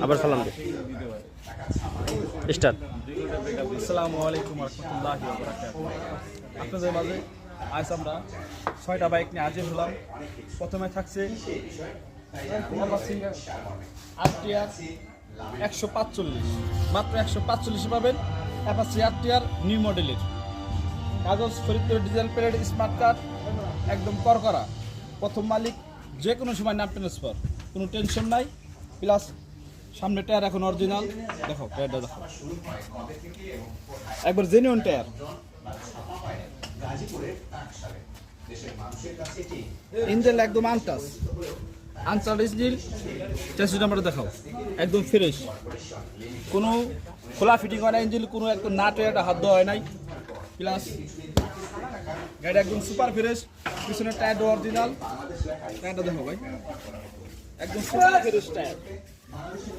আবার সালাম they start. আসসালামু আলাইকুম রহমতুল্লাহি ওয়া বারাকাতুহু। আপনাদের মাঝে আজ আমরা 6টা বাইক নিয়ে হাজির হলাম। প্রথমে থাকছে আরটিআর 145, মাত্র 145 পাবেন। অ্যাপাচি আরটিআর নিউ মডেলের, কাগজ Faridpur diesel plate, smart card, একদম করকরা। প্রথম মালিক, যে কোনো সময় নাম ট্রান্সফার, কোনো টেনশন নাই। প্লাস সামনে টায়ার এখন অরিজিনাল, দেখো টায়ারটা দেখো, একবার জেনুইন টায়ার। ইঞ্জিন একদম আনটাচ ইঞ্জিন। চেসিস নাম্বারটা দেখাও, একদম ফ্রেশ, কোনো খোলা ফিটিং হয় না ইঞ্জিন, কোনো একদম নাট একটা হাত দেওয়া হয় নাই। প্লাস গাড়ি একদম সুপার ফ্রেশ, পিছনের টায়ারটা অরিজিনাল। টায়ারটা দেখো ভাই, একদম সুপার ফ্রেশ টায়ার।